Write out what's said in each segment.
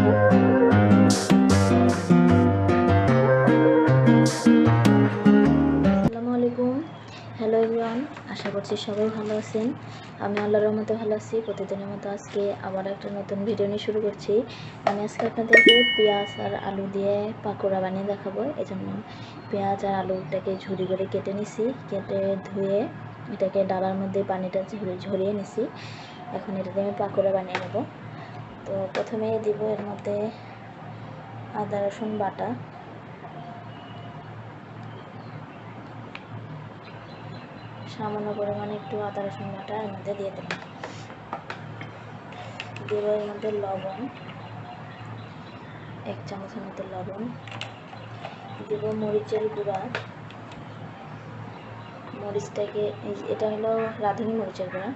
আসসালামু আলাইকুম। Hello everyone, আশা করছি সবাই ভালো আছেন। আমি আল্লাহর রহমতে ভালো আছি। প্রতিদিনের মতো আজকে আবার একটা নতুন ভিডিও নিয়ে শুরু করছি। আমি আজকে আপনাদেরকে পেঁয়াজ আর আলু দিয়ে পাকোড়া বানিয়ে দেখাবো। এজন্য পেঁয়াজ আর আলুটাকে ঝুরি করে কেটে নিছি, কেটে ধুয়ে এটাকে ডালার মধ্যে পানিটা ঝরিয়ে নিছি। এখন এটা দিয়ে আমি পাকোড়া বানিয়ে নেব। তো প্রথমে দিব এর মধ্যে আদা রসুন বাটা, সামান্য পরিমাণে একটু আদা রসুন বাটা এর মধ্যে দিয়ে দেব। দেব এর মধ্যে লবণ, 1 চামচের মতো লবণ দেব। মরিচের গুঁড়া, মরিচটাকে এটা হলো রাঁধুনি মরিচের গুঁড়া,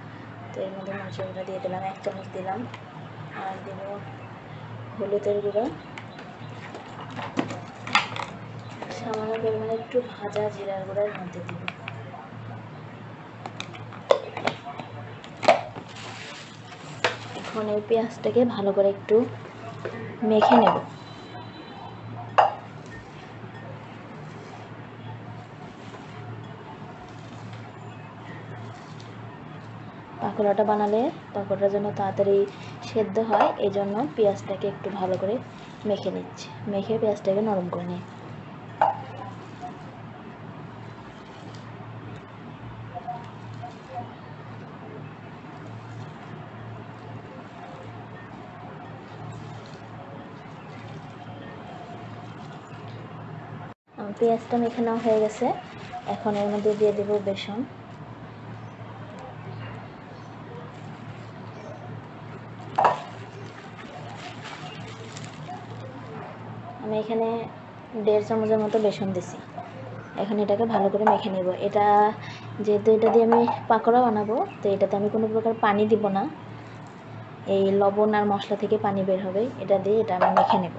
তো এর মধ্যে মরিচের গুঁড়া দিয়ে দিলাম, 1 চামচ দিলাম। আর দেব হলুদের গুঁড়া, সামান্য পরিমাণে একটু ভাজা জিরার গুঁড়া এর মধ্যে দেব। এখন এই পেঁয়াজটাকে ভালো করে একটু মেখে নেব। পাকোড়াটা বানালে পাকোড়াটা যেন তাড়াতাড়ি সেদ্ধ হয়, এই জন্য পেঁয়াজটাকে একটু ভালো করে মেখে নিচ্ছি। মেখে পেঁয়াজটাকে নরম করে নিই। পেঁয়াজটা মেখে নেওয়া হয়ে গেছে। এখন এর মধ্যে দিয়ে দেব বেসন। আমি এখানে 1.5 চামচের মতো বেসন দিছি। এখন এটাকে ভালো করে মেখে নেব। এটা যেহেতু এটা দিয়ে আমি পাকোড়া বানাবো, তো এটাতে আমি কোনো প্রকার পানি দিব না। এই লবণ আর মশলা থেকে পানি বের হবে, এটা দিয়ে এটা আমি মেখে নেব।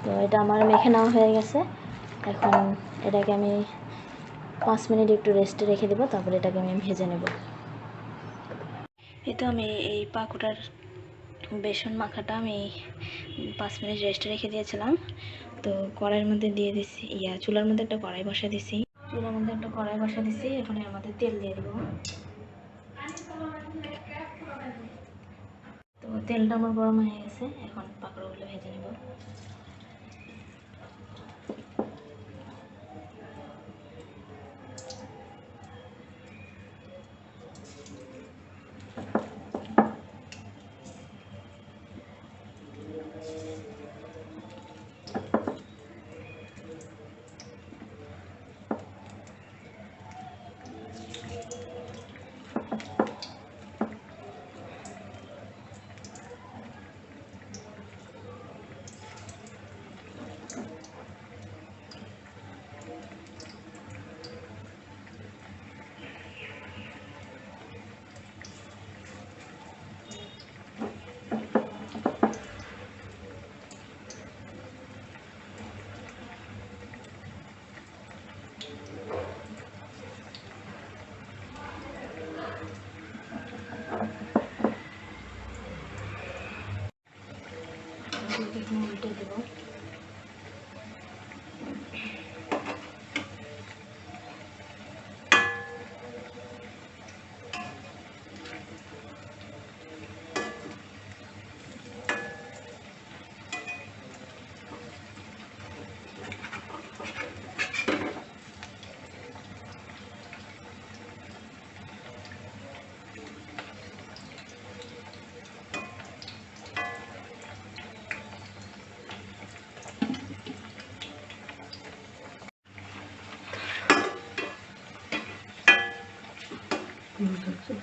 তো এটা আমার মেখে নেওয়া হয়ে গেছে। এখন এটাকে আমি 5 মিনিট একটু রেস্টে রেখে দেবো, তারপরে এটাকে আমি ভেজে নেব। তো আমি এই পাকোড়ার বেসন মাখাটা আমি 5 মিনিট রেস্টে রেখে দিয়েছিলাম। তো কড়াইয়ের মধ্যে দিয়ে দিছি, চুলার মধ্যে একটা কড়াই বসা দিছি। এখন এর মধ্যে তেল দিয়ে দেবো। তো তেলটা আমার গরম হয়ে গেছে, এখন পাকোড়াগুলো ভেজে নেব। উল্টে দেবো।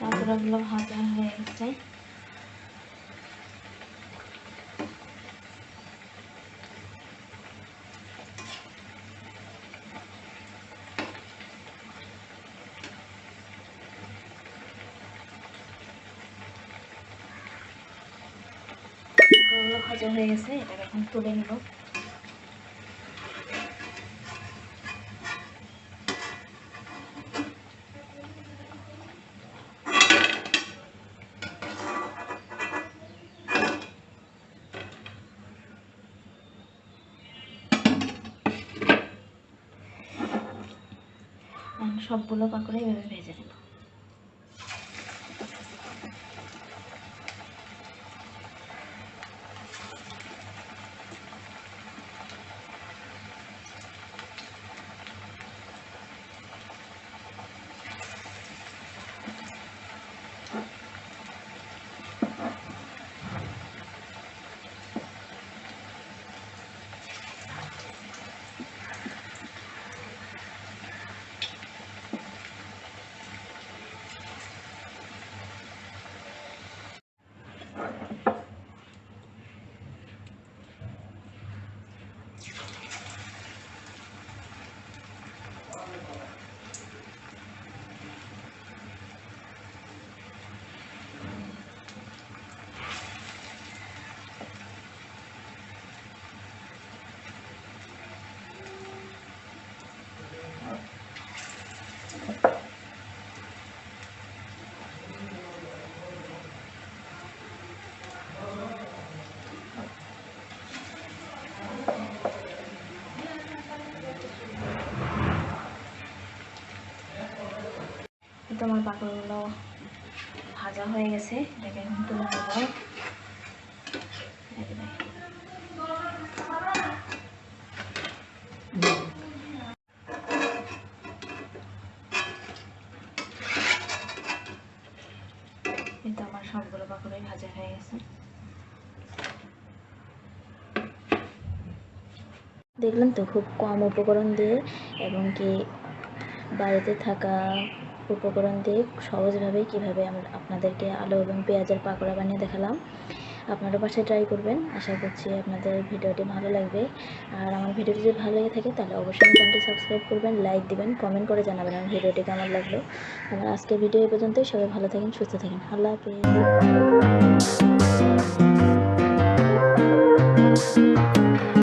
পাকোড়াগুলো ভাজা হয়ে গেছে। ভাজা হয়ে গেছে, এটাকে এখন তুলে নেব। সবগুলো পাকোড়া এভাবে ভেজে নেব। আমার পাকোড়াগুলো ভাজা হয়ে গেছে, এটাকে এখন তুলে নেব। কিন্তু আমার সবগুলো পাকোড়াই ভাজা হয়ে গেছে। দেখলাম তো, খুব কম উপকরণ দিয়ে এবং কি বাড়িতে থাকা উপকরণ দিয়ে সহজভাবে কীভাবে আমরা আপনাদেরকে আলু এবং পেঁয়াজের পাকোড়া বানিয়ে দেখালাম। আপনারা বাসায় ট্রাই করবেন, আশা করছি আপনাদের ভিডিওটি ভালো লাগবে। আর আমার ভিডিওটি যদি ভালো লেগে থাকে তাহলে অবশ্যই চ্যানেলটি সাবস্ক্রাইব করবেন, লাইক দিবেন, কমেন্ট করে জানাবেন আমার ভিডিওটি কেমন লাগলো। আমার আজকের ভিডিও এই পর্যন্তই। সবাই ভালো থাকেন, সুস্থ থাকেন। আল্লাহ হাফেজ।